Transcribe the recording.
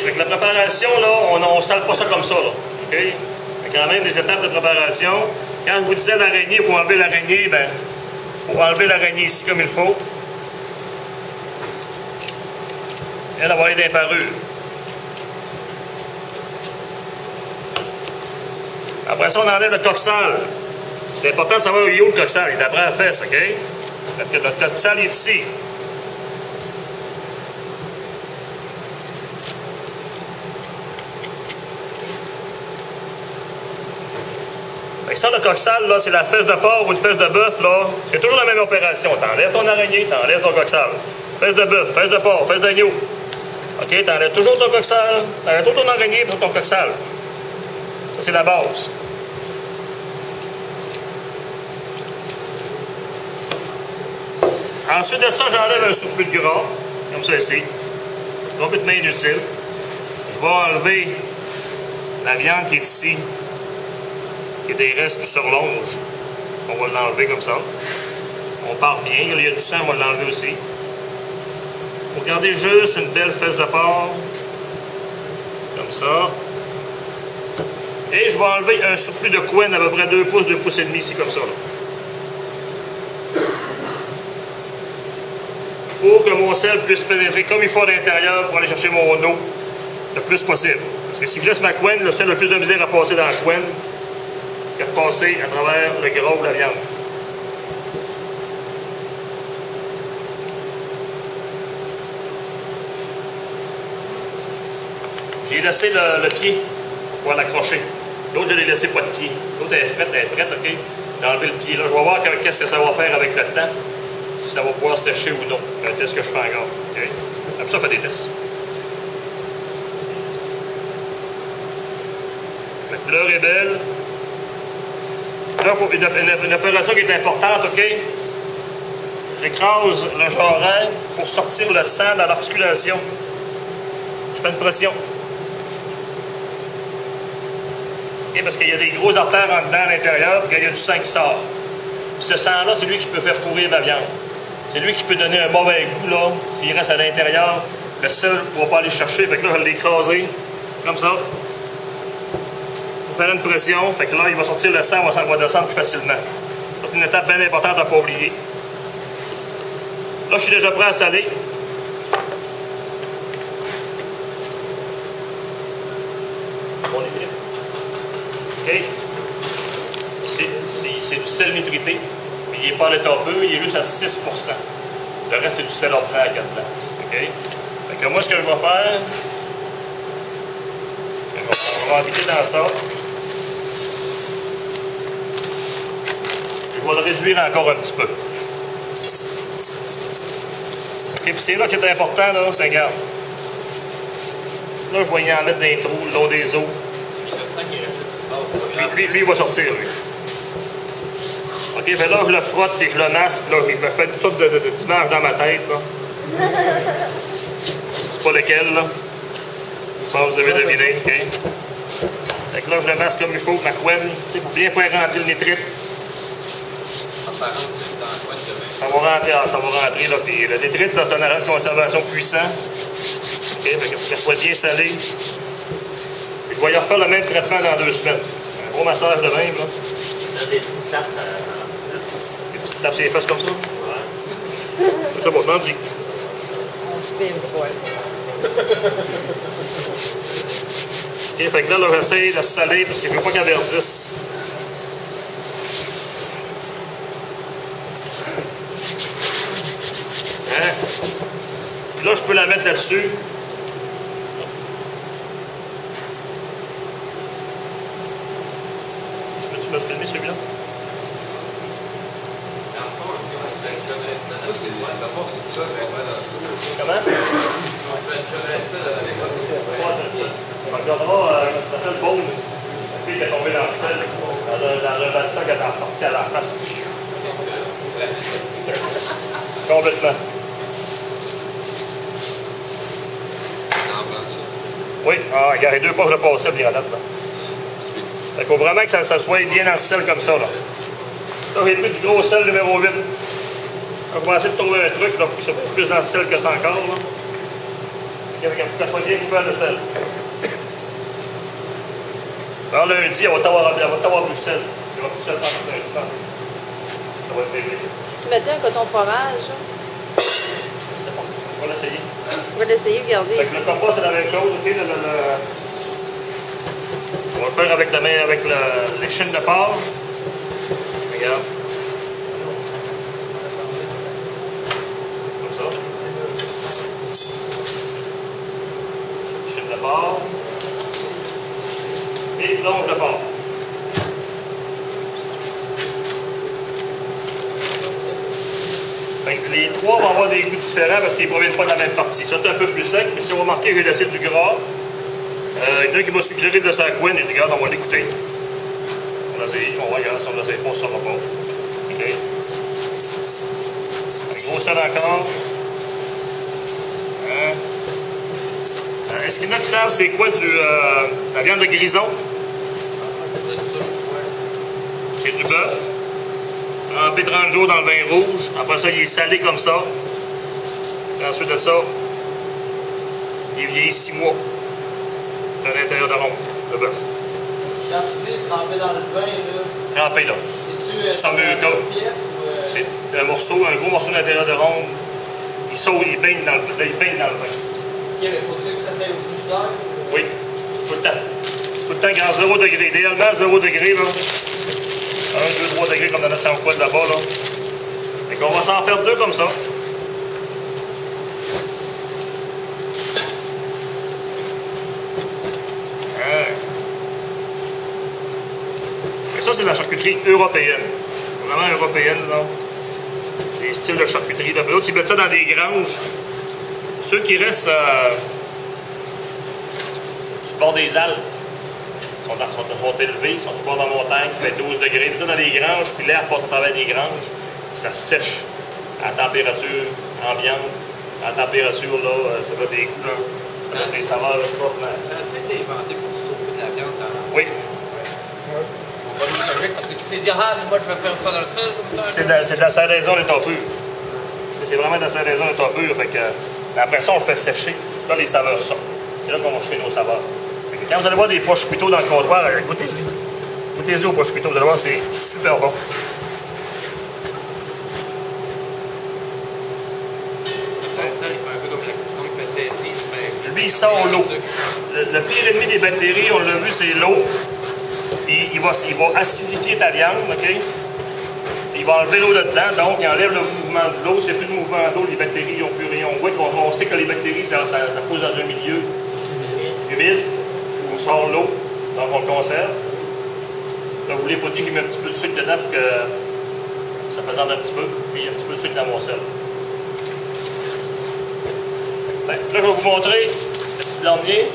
Avec la préparation, là, on ne sale pas ça comme ça. Là. OK? Il y a quand même des étapes de préparation. Quand je vous disais l'araignée, il faut enlever l'araignée, ben, il faut enlever l'araignée ici comme il faut. Elle va aller dans les parures. Après ça, on enlève le coxal. C'est important de savoir où il est où le coxal. Il est après la fesse, OK? Le coxal est ici. Fait que ça, le coxal, là, c'est la fesse de porc ou une fesse de bœuf, là. C'est toujours la même opération. T'enlèves ton araignée, t'enlèves ton coxal. Fesse de bœuf, fesse de porc, fesse d'agneau. OK? T'enlèves toujours ton coxal, t'enlèves toujours ton araignée et ton coxal. Ça, c'est la base. Ensuite de ça, j'enlève un surplus de gras, comme ça ici. Complètement inutile. Je vais enlever la viande qui est ici, qui a des restes du surlonge. On va l'enlever comme ça. On part bien. Il y a du sang, on va l'enlever aussi. Pour garder juste une belle fesse de porc. Comme ça. Et je vais enlever un surplus de couenne à peu près 2 pouces, 2 pouces et demi ici, comme ça. Là. Pour que mon sel puisse pénétrer comme il faut à l'intérieur pour aller chercher mon eau le plus possible. Parce que si je laisse ma couenne, le sel a plus de misère à passer dans la couenne que de passer à travers le gras ou la viande. J'ai laissé le pied pour pouvoir l'accrocher. L'autre, je l'ai laissé pas de pied. L'autre, elle est frette, OK? J'ai enlevé le pied là. Je vais voir qu'est-ce que ça va faire avec le temps. Si ça va pouvoir sécher ou non. C'est un test que je fais encore. Okay? Après ça, on fait des tests. La couleur est belle. Là, il faut une opération qui est importante, OK? J'écrase le jarret pour sortir le sang dans l'articulation. Je fais une pression. Okay? Parce qu'il y a des grosses artères en dedans à l'intérieur, puis il y a du sang qui sort. Puis ce sang-là, c'est lui qui peut faire pourrir la viande. C'est lui qui peut donner un mauvais goût, là. S'il reste à l'intérieur, le sel ne pourra pas aller chercher. Fait que là, je vais l'écraser, comme ça. Pour faire une pression. Fait que là, il va sortir le sang, ça va descendre plus facilement. C'est une étape bien importante à ne pas oublier. Là, je suis déjà prêt à saler. Bon nitrite. OK? C'est du sel nitrité. Il n'est pas à l'état peu, il est juste à 6 %. Le reste, c'est du sel ordinaire qu'il y a dedans. OK? Fait que moi, ce que je vais faire, je vais rentrer dans ça. Je vais le réduire encore un petit peu. OK? Puis c'est là qui est important, là, regarde. Là, je vais y en mettre dans les trous, le long des os. Lui, il va sortir, lui. OK, ben là, je le frotte et je le masque, là, il me fait toutes sortes d'images dans ma tête, là. C'est pas lequel, là. Je pense que vous avez deviné, OK? Fait que là, je le masque comme il faut, ma couenne, tu sais, pour bien faire rentrer le nitrite. Ça va rentrer, là, puis le nitrite, là, c'est un agent de conservation puissant. OK, fait que ça soit bien salé. Puis je vais y refaire le même traitement dans 2 semaines. Un gros massage de même, là. Tu tapes ses fesses comme ça? Ouais. C'est bon, t'en dis. OK, fait que là, j'essaie de saler parce qu'il ne veut pas qu'elle verdisse. Hein? Puis là, je peux la mettre là-dessus. Peux-tu me filmer celui-là? Ça, c'est d'abord, c'est ça. Comment? On regardera, ça s'appelle Bone. La fille qui est tombée dans le sel. Dans le sac, elle est sortie à la face. Complètement. Oui, regarde, les 2 poches de passé, puis là. Il faut vraiment que ça soit bien dans le sel comme ça, là. Là, j'ai pris du gros sel numéro 8. On va essayer de trouver un truc là, pour que ça soit plus dans le sel que ça encore. Là. qu'elle soit bien couverte de sel. Alors lundi, elle va t'avoir du sel. Il va tout sel pendant lundi. Ça va être réglé. Tu mettais un coton fromage? C'est bon. On va l'essayer. On va l'essayer, regardez. Fait que le compost, c'est la même chose. Okay? On va le faire avec la main, avec les chaînes de porc. Regarde. Comme ça. Chaîne de porc. Et plonge de porc. Les trois vont avoir des goûts différents parce qu'ils ne proviennent pas de la même partie. Ça, c'est un peu plus sec, mais si vous remarquez que j'ai laissé du gras, il y en a qui m'a suggéré de sa couenne et du gras, on va l'écouter. On va essayer, on va regarder si on l'essaye pas, ça va pas. OK. Un gros sel encore. Est-ce qu'il y en a qui savent c'est quoi la viande de grison? C'est du bœuf. Trempé 30 jours dans le vin rouge. Après ça, il est salé comme ça. Et ensuite de ça, il vieillit 6 mois. C'est à l'intérieur de ronde, le bœuf. Quand tu dis trempé dans le vin, là. Trempé là. C'est-tu ça une pièce ou. C'est un gros morceau d'intérieur de ronde. Il saute, il baigne dans le vin. Ok, mais faut-tu que ça s'aille au frigidaire? Oui, tout le temps. Tout le temps, quand 0 degré. Idéalement, 0 degré, là. 1, 2, 3 degrés comme dans notre chambre froide là-bas, là. Fait qu'on va s'en faire 2 comme ça. Et ça, c'est de la charcuterie européenne. Vraiment européenne, là. Des styles de charcuterie. L'autre, ils mettent ça dans des granges. Ceux qui restent sur le bord des Alpes sont élevés, sont sur le bord de la montagne, qui fait 12 degrés. Ils mettent ça dans des granges, puis l'air passe à travers des granges, puis ça sèche à température ambiante. À température, là, ça donne des goûts, là. Ça donne des saveurs extraordinaires. Ça a été inventé pour sauver de la viande dans la. Oui. Parce que tu sais dire, ah, mais moi je vais faire ça dans le sol comme ça. C'est de la salaison d'état pur. C'est vraiment de la salaison d'état pur. Fait que, après ça, on le fait sécher. Là, les saveurs sortent. C'est là qu'on va chercher nos saveurs. Fait que quand vous allez voir des poches couteaux dans le comptoir, goûtez-y. Goûtez-y aux poches couteaux. Vous allez voir, c'est super bon. Ça, il fait un peu comme la cuisson, il fait sécher. Lui, il sort l'eau. Le pire ennemi des bactéries, on l'a vu, c'est l'eau. Il va acidifier ta viande, OK? Il va enlever l'eau dedans, donc il enlève le mouvement de l'eau. S'il n'y a plus de mouvement d'eau, les bactéries n'ont plus rien. On sait que les bactéries, ça pousse dans un milieu humide. On sort l'eau, donc on le conserve. Là, vous voulez pas dire qu'il met un petit peu de sucre dedans pour que ça présente un petit peu. Puis il y a un petit peu de sucre dans mon sel. Ben, là, je vais vous montrer le petit dernier.